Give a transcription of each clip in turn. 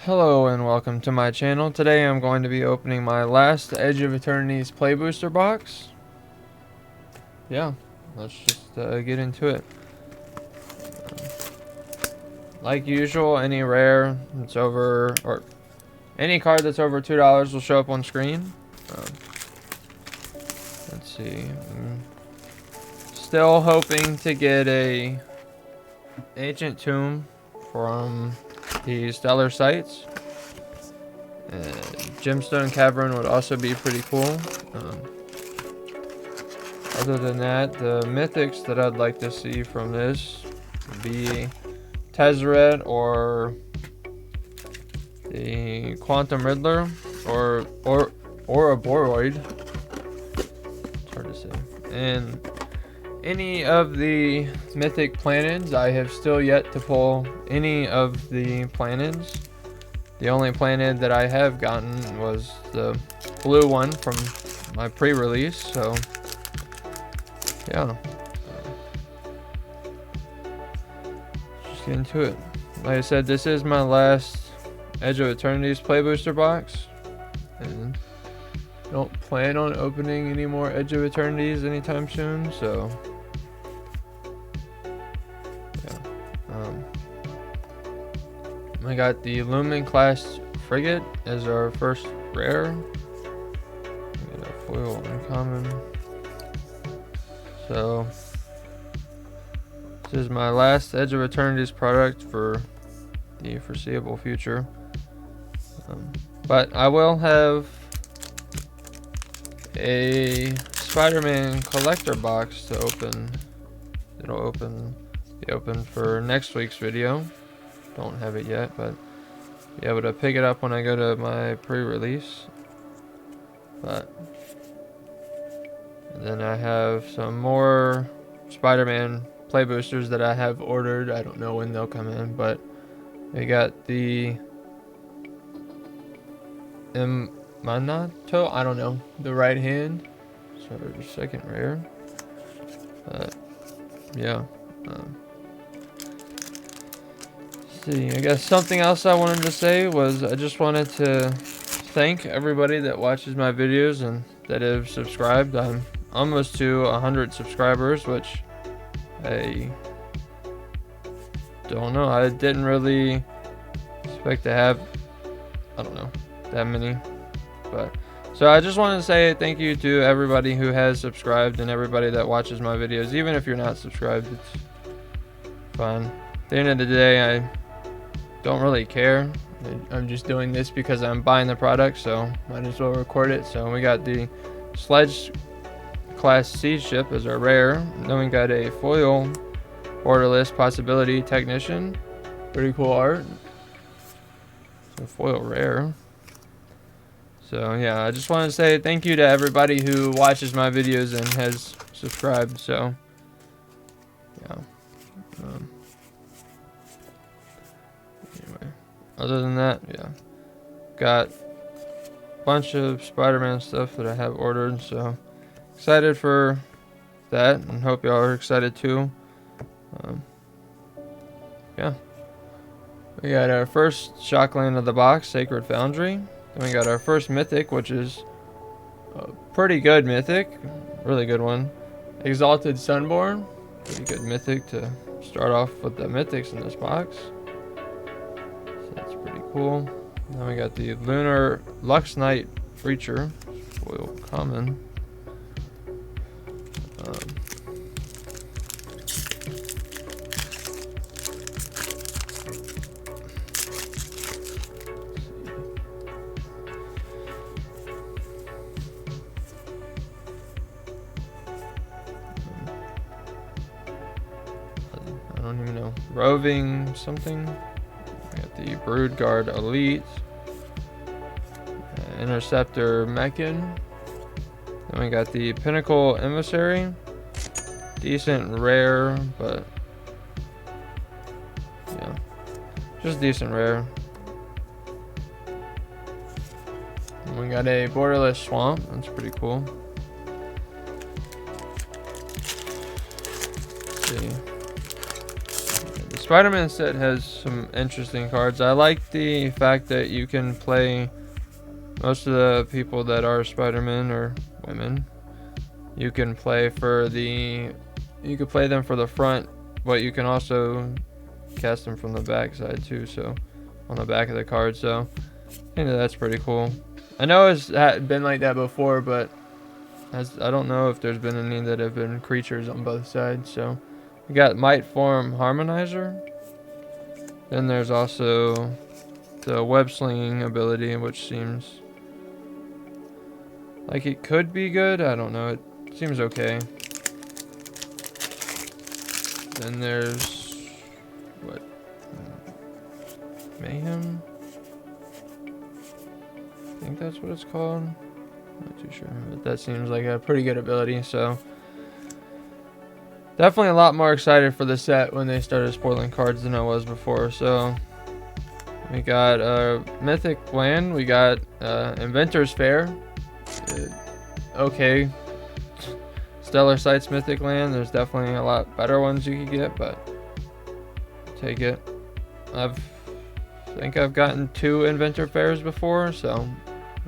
Hello and welcome to my channel. Today I'm going to be opening my last Edge of Eternities Play Booster box. Yeah, let's just get into it. Like usual, any rare that's over, or any card that's over $2 will show up on screen. Let's see. I'm still hoping to get a Ancient Tomb from the Stellar Sites. Gemstone Cavern would also be pretty cool. Other than that, the mythics that I'd like to see from this would be Tezzeret or the Quantum Riddler or a Boroid. It's hard to say. And any of the mythic planets, I have still yet to pull any of the planets. The only planet that I have gotten was the blue one from my pre-release, so yeah. Just get into it. Like I said, this is my last Edge of Eternities Play Booster box, and I don't plan on opening any more Edge of Eternities anytime soon, so yeah. I got the Lumen class frigate as our first rare. We got a foil uncommon. So this is my last Edge of Eternities product for the foreseeable future. But I will have a Spider-Man collector box to open. It'll be open for next week's video. Don't have it yet, but be able to pick it up when I go to my pre-release. And then I have some more Spider-Man play boosters that I have ordered. I don't know when they'll come in, but we got the Manato, I don't know, the right hand, so the second rare. Yeah. See, I guess something else I wanted to say was I just wanted to thank everybody that watches my videos and that have subscribed. I'm almost to 100 subscribers, which I don't know. I didn't really expect to have, I don't know, that many. But so I just wanted to say thank you to everybody who has subscribed and everybody that watches my videos. Even if you're not subscribed, it's fine. At the end of the day, I don't really care. I'm just doing this because I'm buying the product, so might as well record it. So we got the Sledge class siege ship as our rare. And then we got a foil borderless possibility technician. Pretty cool art. So foil rare. So yeah, I just want to say thank you to everybody who watches my videos and has subscribed. So yeah. Anyway, other than that, yeah, got a bunch of Spider-Man stuff that I have ordered, so excited for that, and hope y'all are excited too. Yeah, we got our first Shockland of the box, Sacred Foundry. Then we got our first mythic, which is a pretty good mythic, really good one. Exalted Sunborn, pretty good mythic to start off with the mythics in this box. That's pretty cool. Then we got the Lunar Lux Knight Breacher, foil common. I don't even know. Roving something. We got the Brood Guard Elite, Interceptor Mechan. Then we got the Pinnacle Emissary. Decent rare, but yeah, just decent rare. And we got a Borderless Swamp. That's pretty cool. Let's see. Spider-Man set has some interesting cards. I like the fact that you can play most of the people that are Spider-Man or women. You can play for the, you can play them for the front, but you can also cast them from the back side too. So on the back of the card. So I think that's pretty cool. I know it's been like that before, but I don't know if there's been any that have been creatures on both sides. So we got Might Form Harmonizer. Then there's also the web slinging ability, which seems like it could be good. I don't know. It seems okay. Then there's what? Mayhem? I think that's what it's called. Not too sure, but that seems like a pretty good ability. So definitely a lot more excited for the set when they started spoiling cards than I was before. So we got Mythic Land. We got Inventor's Fair. Okay. Stellar Sights Mythic Land. There's definitely a lot better ones you could get, but take it. I think I've gotten 2 Inventor Fairs before, so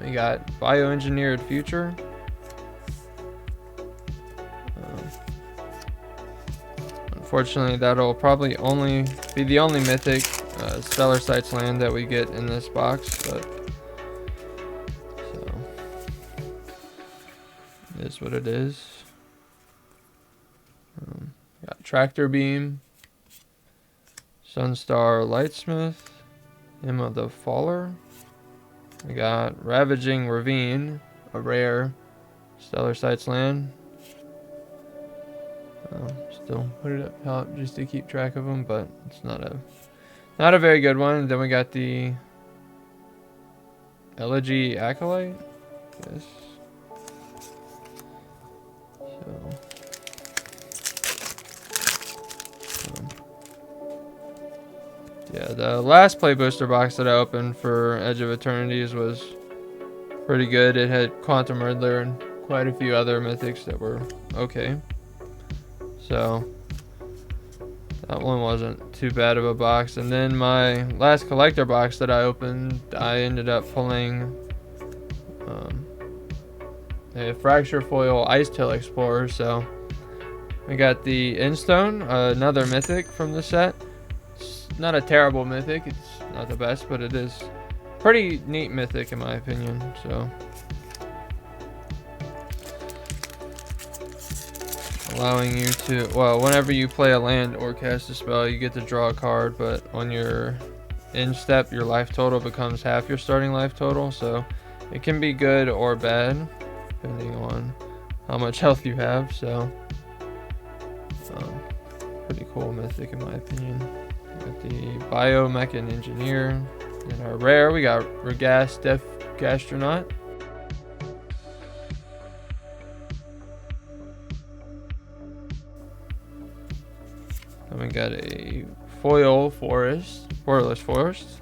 we got Bioengineered Future. Unfortunately, that'll probably only be the only mythic Stellar Sights land that we get in this box, but so it is what it is. Got Tractor Beam, Sunstar Lightsmith, Emma the Faller. We got Ravaging Ravine, a rare Stellar Sights land. Still put it up just to keep track of them, but it's not a very good one. Then we got the Elegy Acolyte. Yes. Yeah, the last play booster box that I opened for Edge of Eternities was pretty good. It had Quantum Riddler and quite a few other mythics that were okay. So that one wasn't too bad of a box. And then my last collector box that I opened, I ended up pulling a Fracture Foil Ice Tail Explorer. So we got the Instone, another mythic from the set. It's not a terrible mythic. It's not the best, but it is pretty neat mythic in my opinion. So allowing you to, well, whenever you play a land or cast a spell, you get to draw a card, but on your end step, your life total becomes half your starting life total. So it can be good or bad depending on how much health you have. So pretty cool mythic in my opinion. We got the Biomechan Engineer. In our rare, we got Regast Death Gastronaut. And we got a Foil Forest, Borderless Forest.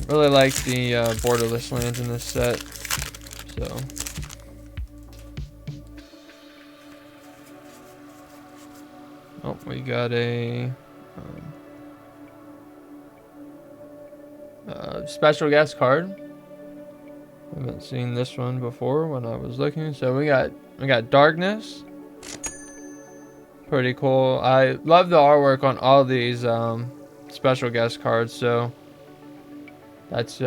Really like the borderless lands in this set. So oh, we got a special guest card. I haven't seen this one before when I was looking. So we got Darkness. Pretty cool. I love the artwork on all these special guest cards. So that's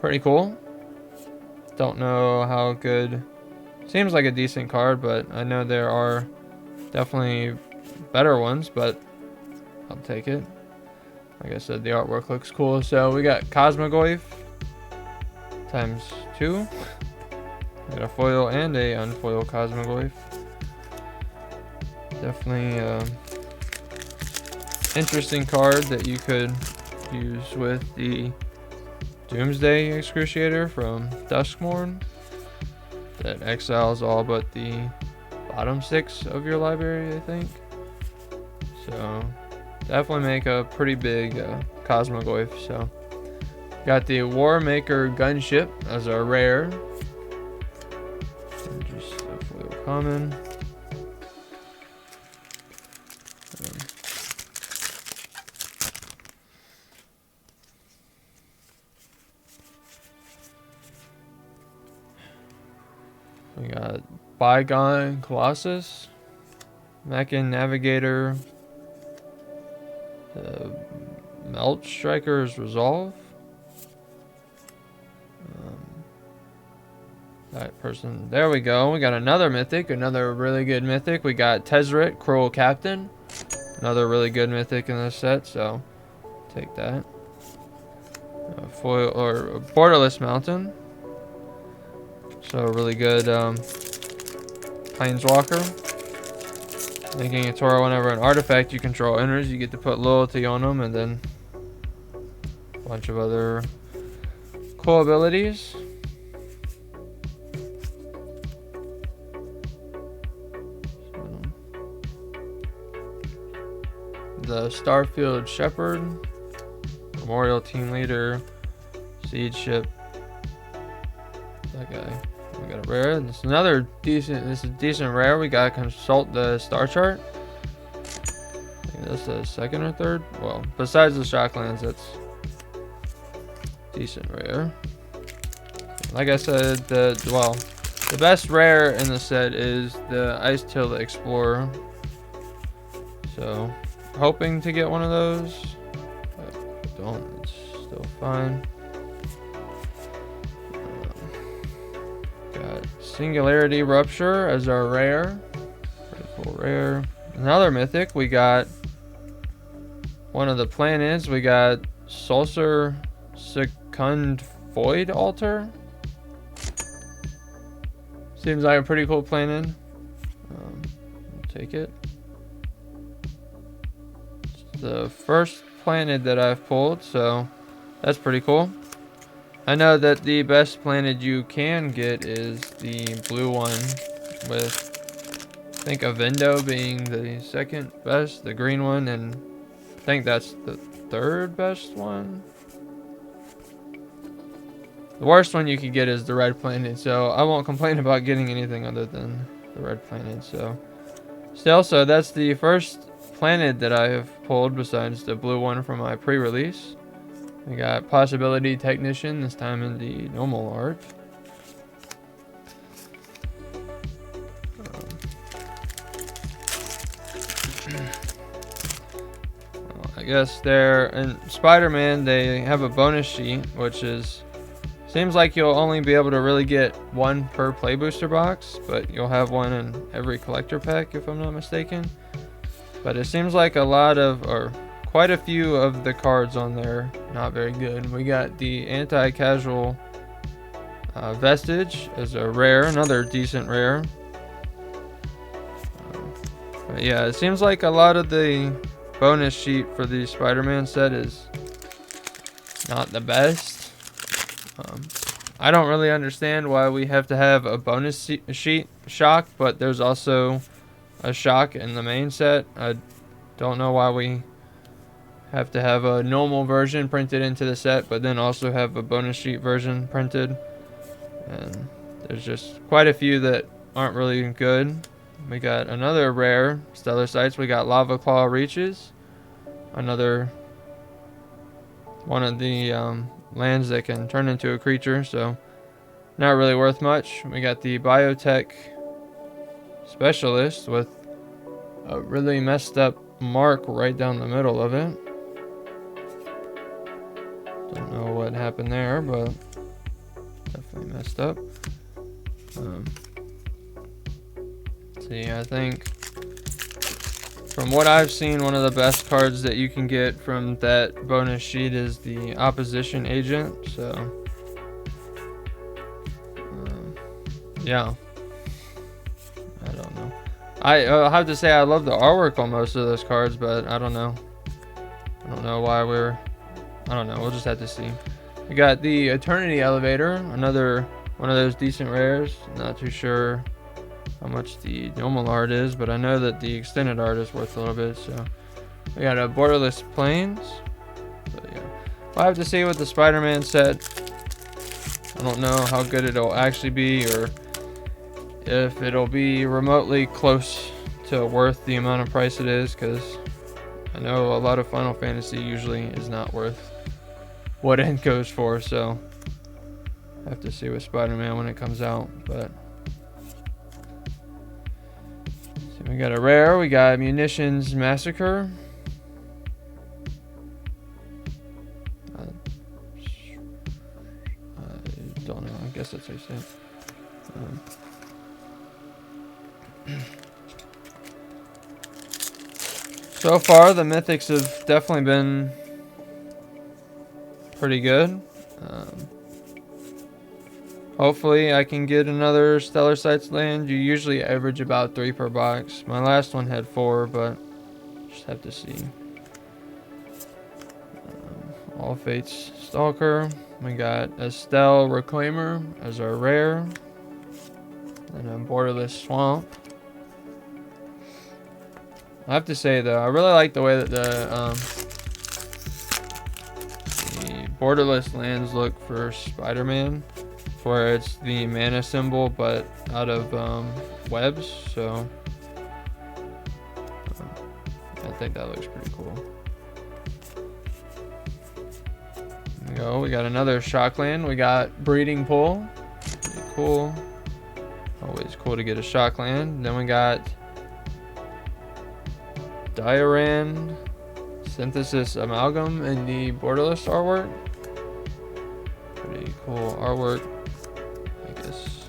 pretty cool. Don't know how good. Seems like a decent card, but I know there are definitely better ones, but I'll take it. Like I said, the artwork looks cool. So we got Cosmogoyf ×2. We got a foil and a unfoil Cosmogoyf. Definitely interesting card that you could use with the Doomsday Excruciator from Duskmourn that exiles all but the bottom 6 of your library, I think. So definitely make a pretty big Cosmogoyf. So got the Warmaker Gunship as our rare. And just a foil common. We got Bygone Colossus, Mechan Navigator, Melt Striker's Resolve. That person. There we go. We got another mythic, another really good mythic. We got Tezzeret, Cruel Captain, another really good mythic in this set. So take that. Foil or Borderless Mountain. So really good Planeswalker. Making a Toro whenever an artifact you control enters, you get to put loyalty on them, and then a bunch of other cool abilities. The Starfield Shepherd, Memorial Team Leader, Siege Ship. That guy. We got a rare. This is another decent. This is decent rare. We gotta consult the star chart. I think that's the second or third. Well, besides the Shocklands, that's decent rare. Like I said, the best rare in the set is the Ice Till Explorer. So, hoping to get one of those, but if I don't, it's still fine. Got Singularity Rupture as our rare. Pretty cool rare. Another mythic, we got one of the planets. We got Sulcer Secund Void Altar. Seems like a pretty cool planet. We'll take it. It's the first planet that I've pulled, so that's pretty cool. I know that the best planet you can get is the blue one, with I think Avendo being the second best, the green one, and I think that's the third best one. The worst one you can get is the red planet, so I won't complain about getting anything other than the red planet. So that's the first planet that I have pulled besides the blue one from my pre-release. We got Possibility Technician, this time in the normal art. Well, I guess they're in Spider-Man. They have a bonus sheet, which is seems like you'll only be able to really get one per play booster box, but you'll have one in every collector pack if I'm not mistaken. But it seems like a lot of, or quite a few of the cards on there not very good. We got the Anti-Casual Vestige as a rare, another decent rare. But yeah, it seems like a lot of the bonus sheet for the Spider-Man set is not the best. I don't really understand why we have to have a bonus sheet shock, but there's also a shock in the main set. I don't know why we have to have a normal version printed into the set, but then also have a bonus sheet version printed. And there's just quite a few that aren't really good. We got another rare Stellar Sights. We got Lava Claw Reaches, another one of the lands that can turn into a creature, so not really worth much. We got the Biotech Specialist with a really messed up mark right down the middle of it. Don't know what happened there, but definitely messed up. See, I think from what I've seen, one of the best cards that you can get from that bonus sheet is the Opposition Agent. So, yeah. I don't know. I'll have to say I love the artwork on most of those cards, but I don't know. I don't know why I don't know. We'll just have to see. We got the Eternity Elevator, another one of those decent rares. Not too sure how much the normal art is, but I know that the extended art is worth a little bit. So we got a Borderless Plains. But yeah, we'll have to see with the Spider-Man set. I don't know how good it'll actually be, or if it'll be remotely close to worth the amount of price it is, because I know a lot of Final Fantasy usually is not worth what it goes for. So I have to see with Spider-Man when it comes out. But We got a rare. We got Munitions Massacre. I don't know. I guess that's how you say it. So far, the mythics have definitely been pretty good. Hopefully, I can get another Stellar Sights land. You usually average about 3 per box. My last one had 4, but just have to see. All Fates Stalker. We got Estelle Reclaimer as our rare. And a Borderless Swamp. I have to say though, I really like the way that the Borderless lands look for Spider-Man, where it's the mana symbol but out of webs. So I think that looks pretty cool. There we go. We got another Shockland. We got Breeding Pool. Pretty cool. Always cool to get a Shockland. Then we got Diarand Synthesis Amalgam in the Borderless artwork. Pretty cool artwork, I guess.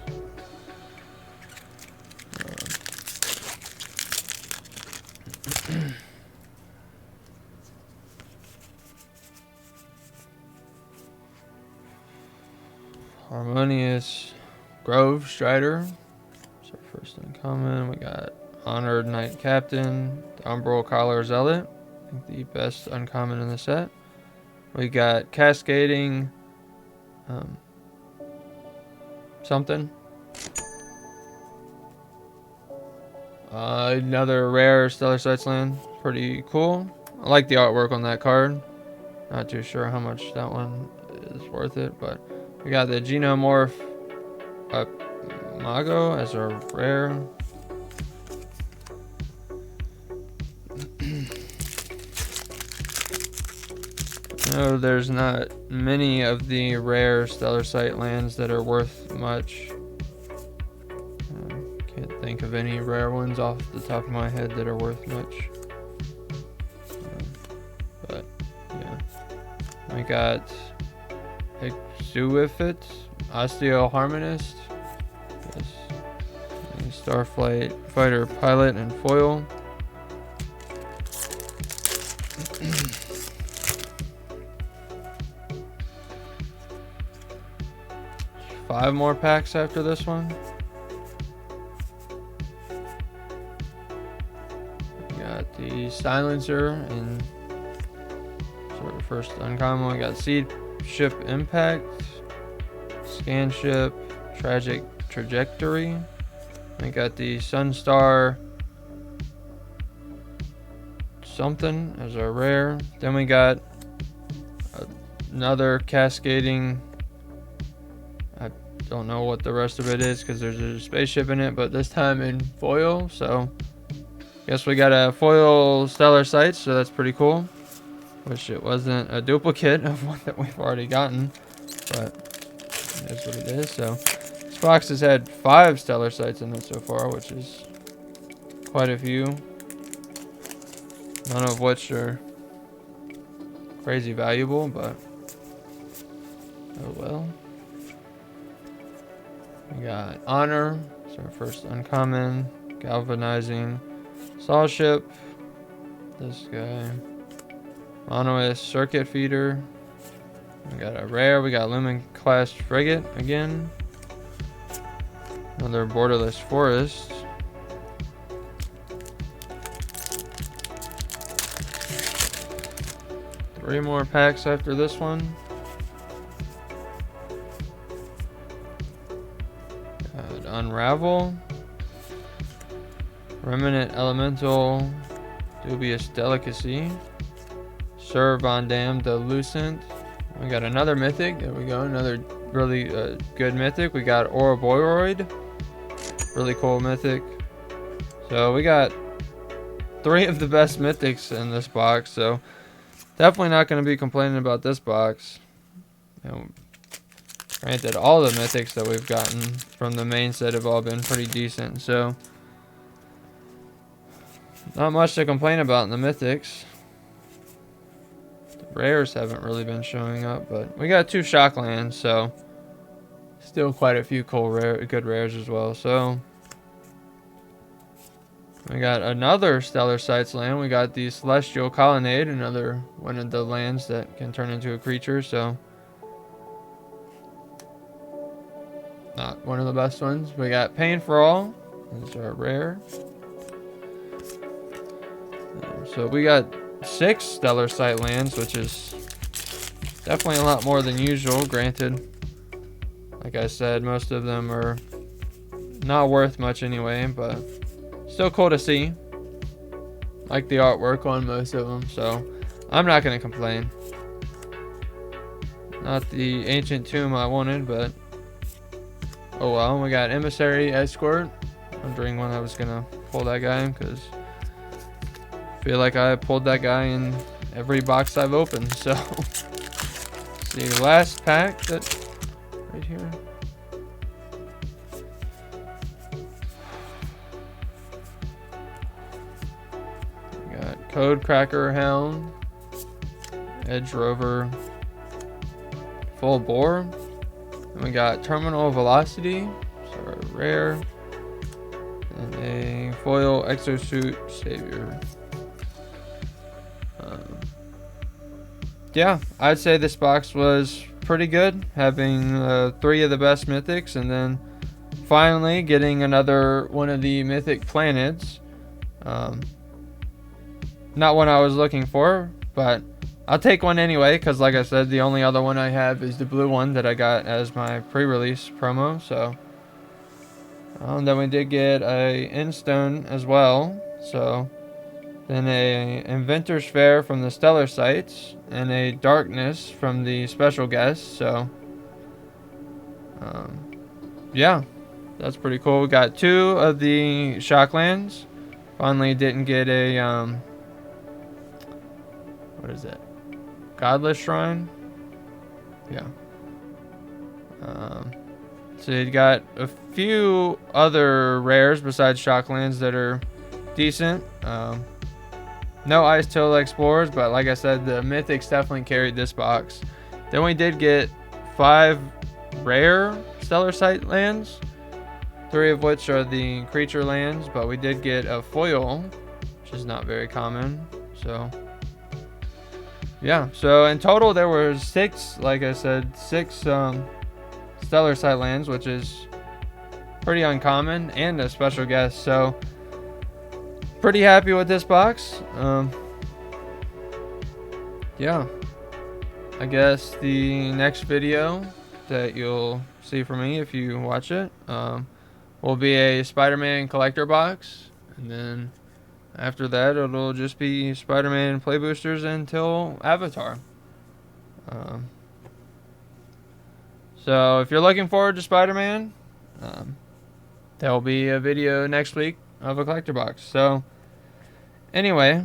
Harmonious Grove Strider. It's our first uncommon. We got Honored Knight Captain, the Umbral Collar Zealot, I think the best uncommon in the set. We got Cascading something. Another rare Stellar Sights land. Pretty cool. I like the artwork on that card. Not too sure how much that one is worth it, but we got the Genomorph Mago as our rare. No, there's not many of the rare Stellar Sight lands that are worth much. Can't think of any rare ones off the top of my head that are worth much. But yeah, we got Exuifit, Osteo Harmonist, yes. Starflight Fighter Pilot and Foil. 5 more packs after this one. We got the Silencer and sort of first uncommon. We got Seed Ship Impact, Scan Ship, Tragic Trajectory. We got the Sunstar something as our rare. Then we got another Cascading. I don't know what the rest of it is because there's a spaceship in it, but this time in foil. So guess we got a foil Stellar Sights, so that's pretty cool. Wish it wasn't a duplicate of one that we've already gotten, but it is what it is. So this box has had 5 Stellar Sights in it so far, which is quite a few. None of which are crazy valuable, but oh well. We got Honor, it's our first uncommon. Galvanizing Saw Ship, this guy. Monoist Circuit Feeder. We got a rare, we got Lumen Class Frigate again. Another Borderless Forest. Three more packs after this one. Got Unravel. Remnant Elemental. Dubious Delicacy. Sir Von Dam the Lucent. We got another mythic. There we go. Another really good mythic. We got Ouroboros. Really cool mythic. So we got 3 of the best mythics in this box. So definitely not going to be complaining about this box. You know, granted, all the mythics that we've gotten from the main set have all been pretty decent. So Not much to complain about in the mythics. The rares haven't really been showing up, but we got 2 shocklands, so still quite a few good rares as well. So we got another Stellar Sights land. We got the Celestial Colonnade, another one of the lands that can turn into a creature, so not one of the best ones. We got Pain for All. These are rare. So we got 6 Stellar Sight lands, which is definitely a lot more than usual. Granted, like I said, most of them are not worth much anyway, but still cool to see. Like the artwork on most of them, so I'm not going to complain. Not the Ancient Tomb I wanted, but oh well. We got Emissary Escort. Wondering when I was going to pull that guy, because I feel like I pulled that guy in every box I've opened. So see, last pack that right here. We got Code Cracker Hound, Edge Rover, Full Bore, and we got Terminal Velocity, so rare, and a foil Exosuit Savior. Yeah, I'd say this box was pretty good, having 3 of the best mythics, and then finally getting another one of the mythic planets. Not one I was looking for, but I'll take one anyway, because like I said, the only other one I have is the blue one that I got as my pre-release promo. So then we did get a Endstone as well, so then a Inventor's Fair from the Stellar Sights, and a Darkness from the Special Guest. So yeah, that's pretty cool. We got 2 of the Shocklands. Finally didn't get a what is it? Godless Shrine? Yeah. So you got a few other rares besides Shocklands that are decent. No Ice Till Explorers, but like I said, the Mythics definitely carried this box. Then we did get 5 rare Stellar Sight lands, 3 of which are the creature lands, but we did get a foil, which is not very common. So yeah, so in total there were 6, like I said, 6 Stellar Sight lands, which is pretty uncommon, and a special guest. So pretty happy with this box. Yeah, I guess the next video that you'll see from me if you watch it will be a Spider-Man collector box, and then after that it'll just be Spider-Man play boosters until Avatar. So if you're looking forward to Spider-Man, there'll be a video next week of a collector box. So anyway,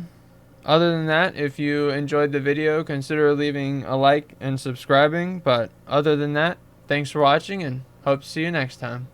other than that, if you enjoyed the video, consider leaving a like and subscribing. But other than that, thanks for watching, and hope to see you next time.